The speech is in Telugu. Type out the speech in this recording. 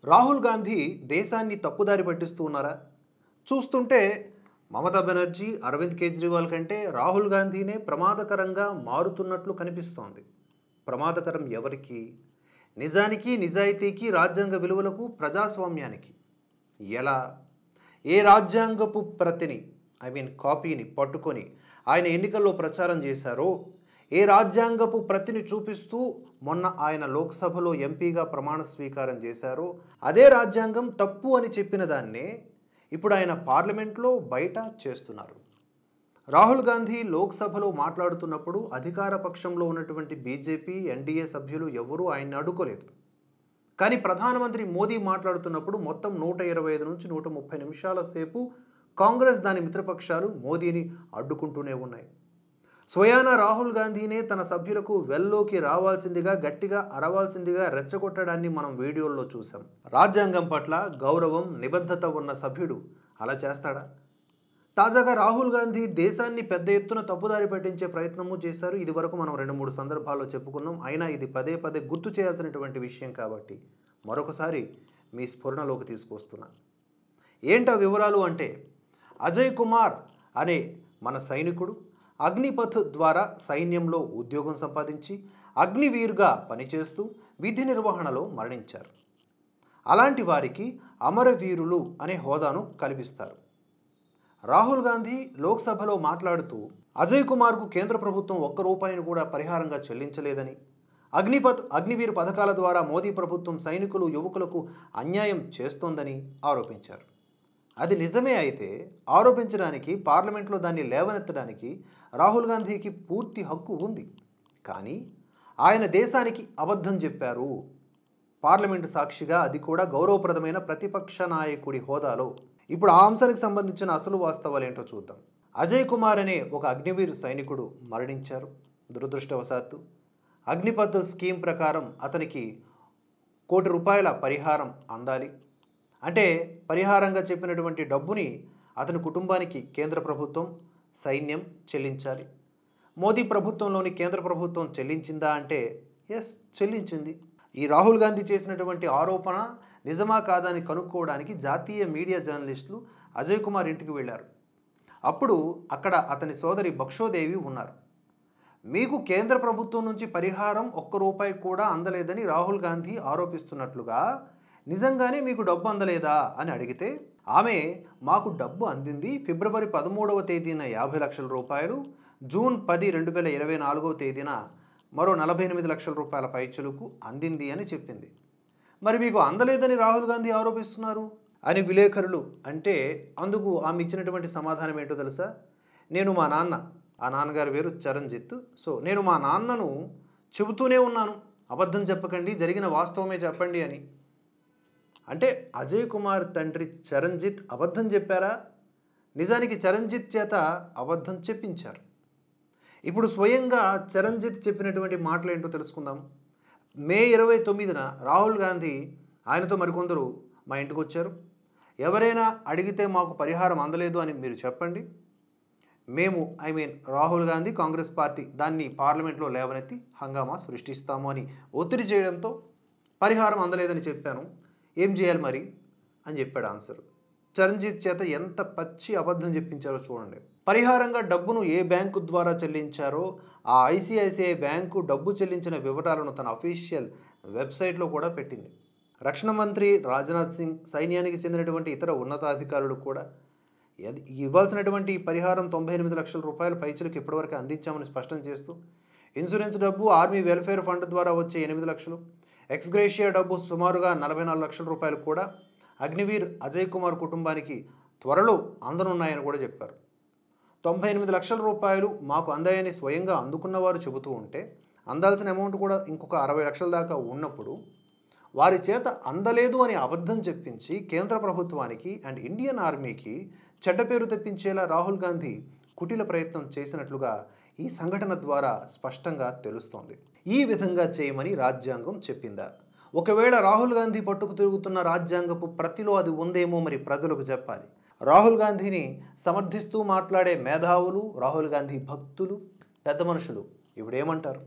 రాహుల్ గాంధీ దేశాన్ని తప్పుదారి పట్టిస్తూ ఉన్నారా? చూస్తుంటే మమతా బెనర్జీ, అరవింద్ కేజ్రీవాల్ కంటే రాహుల్ గాంధీనే ప్రమాదకరంగా మారుతున్నట్లు కనిపిస్తోంది. ప్రమాదకరం ఎవరికి? నిజానికి, నిజాయితీకి, రాజ్యాంగ విలువలకు, ప్రజాస్వామ్యానికి. ఎలా? ఏ రాజ్యాంగపు ప్రతిని కాపీని పట్టుకొని ఆయన ఎన్నికల్లో ప్రచారం చేశారో, ఏ రాజ్యాంగపు ప్రతిని చూపిస్తూ మొన్న ఆయన లోక్సభలో ఎంపీగా ప్రమాణ స్వీకారం చేశారో, అదే రాజ్యాంగం తప్పు అని చెప్పిన దాన్నే ఇప్పుడు ఆయన పార్లమెంట్లో బయట చేస్తున్నారు. రాహుల్ గాంధీ లోక్సభలో మాట్లాడుతున్నప్పుడు అధికార పక్షంలో ఉన్నటువంటి బీజేపీ, ఎన్డీఏ సభ్యులు ఎవరూ ఆయన్ని అడ్డుకోలేదు. కానీ ప్రధానమంత్రి మోదీ మాట్లాడుతున్నప్పుడు మొత్తం 125 నుంచి 130 నిమిషాల సేపు కాంగ్రెస్, దాని మిత్రపక్షాలు మోదీని అడ్డుకుంటూనే ఉన్నాయి. స్వయాన రాహుల్ గాంధీనే తన సభ్యులకు వెల్లోకి రావాల్సిందిగా, గట్టిగా అరవాల్సిందిగా రెచ్చగొట్టడాన్ని మనం వీడియోల్లో చూసాం. రాజ్యాంగం పట్ల గౌరవం, నిబద్ధత ఉన్న సభ్యుడు అలా చేస్తాడా? తాజాగా రాహుల్ గాంధీ దేశాన్ని పెద్ద ఎత్తున తప్పుదారి పట్టించే ప్రయత్నము చేశారు. ఇది వరకు మనం 2-3 సందర్భాల్లో చెప్పుకున్నాం. అయినా ఇది పదే పదే గుర్తు చేయాల్సినటువంటి విషయం కాబట్టి మరొకసారి మీ స్ఫురణలోకి తీసుకొస్తున్నా. ఏంటా వివరాలు అంటే, అజయ్ కుమార్ అనే మన సైనికుడు అగ్నిపథ్ ద్వారా సైన్యంలో ఉద్యోగం సంపాదించి అగ్నివీర్గా పనిచేస్తూ విధి నిర్వహణలో మరణించారు. అలాంటి వారికి అమరవీరులు అనే హోదాను కల్పిస్తారు. రాహుల్ గాంధీ లోక్సభలో మాట్లాడుతూ అజయ్ కుమార్కు కేంద్ర ప్రభుత్వం ₹1 కూడా పరిహారంగా చెల్లించలేదని, అగ్నివీర్ పథకాల ద్వారా మోదీ ప్రభుత్వం సైనికులు, యువకులకు అన్యాయం చేస్తోందని ఆరోపించారు. అది నిజమే అయితే ఆరోపించడానికి, పార్లమెంట్లో దాన్ని లేవనెత్తడానికి రాహుల్ గాంధీకి పూర్తి హక్కు ఉంది. కానీ ఆయన దేశానికి అబద్ధం చెప్పారు. పార్లమెంటు సాక్షిగా, అది కూడా గౌరవప్రదమైన ప్రతిపక్ష నాయకుడి హోదాలో. ఇప్పుడు ఆ అంశానికి సంబంధించిన అసలు వాస్తవాలు ఏంటో చూద్దాం. అజయ్ కుమార్ అనే ఒక అగ్నివీర్ సైనికుడు మరణించారు. దురదృష్టవశాత్తు అగ్నిపథ్ స్కీమ్ ప్రకారం అతనికి ₹1 పరిహారం అందాలి. అంటే పరిహారంగా చెప్పినటువంటి డబ్బుని అతని కుటుంబానికి కేంద్ర ప్రభుత్వం, సైన్యం చెల్లించాలి. మోదీ ప్రభుత్వంలోని కేంద్ర ప్రభుత్వం చెల్లించిందా అంటే ఎస్, చెల్లించింది. ఈ రాహుల్ గాంధీ చేసినటువంటి ఆరోపణ నిజమా కాదా అని కనుక్కోవడానికి జాతీయ మీడియా జర్నలిస్టులు అజయ్ కుమార్ ఇంటికి వెళ్ళారు. అప్పుడు అక్కడ అతని సోదరి బక్షోదేవి ఉన్నారు. మీకు కేంద్ర ప్రభుత్వం నుంచి పరిహారం ₹1 కూడా అందలేదని రాహుల్ గాంధీ ఆరోపిస్తున్నట్లుగా, నిజంగానే మీకు డబ్బు అందలేదా అని అడిగితే, ఆమె మాకు డబ్బు అందింది, ఫిబ్రవరి 13వ తేదీన ₹50 లక్షలు, జూన్ 10, 2024వ తేదీన మరో ₹48 లక్షల పైచులకు అందింది అని చెప్పింది. మరి మీకు అందలేదని రాహుల్ గాంధీ ఆరోపిస్తున్నారు అని విలేకరులు అంటే, అందుకు ఆమె ఇచ్చినటువంటి సమాధానం ఏంటో తెలుసా? నేను మా నాన్న, ఆ నాన్నగారి పేరు చరణ్జిత్, నేను మా నాన్నను చెబుతూనే ఉన్నాను, అబద్ధం చెప్పకండి, జరిగిన వాస్తవమే చెప్పండి అని. అంటే అజయ్ కుమార్ తండ్రి చరణ్జిత్ అబద్ధం చెప్పారా? నిజానికి చరణ్జిత్ చేత అబద్ధం చెప్పించారు. ఇప్పుడు స్వయంగా చరణ్జిత్ చెప్పినటువంటి మాటలు ఏంటో తెలుసుకుందాం. మే 29న రాహుల్ గాంధీ ఆయనతో మరికొందరు మా ఇంటికి వచ్చారు. ఎవరైనా అడిగితే మాకు పరిహారం అందలేదు అని మీరు చెప్పండి. మేము రాహుల్ గాంధీ, కాంగ్రెస్ పార్టీ దాన్ని పార్లమెంట్లో లేవనెత్తి హంగామా సృష్టిస్తాము అని ఒత్తిడి చేయడంతో పరిహారం అందలేదని చెప్పాను. ఏం చేయాలి మరి అని చెప్పాడు ఆన్సర్. చరణ్జిత్ చేత ఎంత పచ్చి అబద్ధం చెప్పించారో చూడండి. పరిహారంగా డబ్బును ఏ బ్యాంకు ద్వారా చెల్లించారో ఆ ఐసిఐసిఐ బ్యాంకు డబ్బు చెల్లించిన వివరాలను తన అఫీషియల్ వెబ్సైట్లో కూడా పెట్టింది. రక్షణ మంత్రి రాజ్నాథ్ సింగ్, సైన్యానికి చెందినటువంటి ఇతర ఉన్నతాధికారులు కూడా ఇవ్వాల్సినటువంటి పరిహారం ₹98 లక్షల పైచులకు ఇప్పటివరకు అందించామని స్పష్టం చేస్తూ, ఇన్సూరెన్స్ డబ్బు, ఆర్మీ వెల్ఫేర్ ఫండ్ ద్వారా వచ్చే 8 లక్షలు, ఎక్స్గ్రేషియా డబ్బు సుమారుగా ₹44 లక్షల కూడా అగ్నివీర్ అజయ్ కుమార్ కుటుంబానికి త్వరలో అందనున్నాయని కూడా చెప్పారు. ₹98 లక్షల మాకు అందాయని స్వయంగా అందుకున్నవారు చెబుతూ ఉంటే, అందాల్సిన అమౌంట్ కూడా ఇంకొక 60 లక్షల దాకా ఉన్నప్పుడు వారి చేత అందలేదు అని అబద్ధం చెప్పించి కేంద్ర ప్రభుత్వానికి అండ్ ఇండియన్ ఆర్మీకి చెడ్డ పేరు తెప్పించేలా రాహుల్ గాంధీ కుటిల ప్రయత్నం చేసినట్లుగా ఈ సంఘటన ద్వారా స్పష్టంగా తెలుస్తోంది. ఈ విధంగా చేయమని రాజ్యాంగం చెప్పిందా? ఒకవేళ రాహుల్ గాంధీ పట్టుకు తిరుగుతున్న రాజ్యాంగపు ప్రతిలో అది ఉందేమో మరి ప్రజలకు చెప్పాలి. రాహుల్ గాంధీని సమర్థిస్తూ మాట్లాడే మేధావులు, రాహుల్ గాంధీ భక్తులు, పెద్ద మనుషులు ఇప్పుడు ఏమంటారు?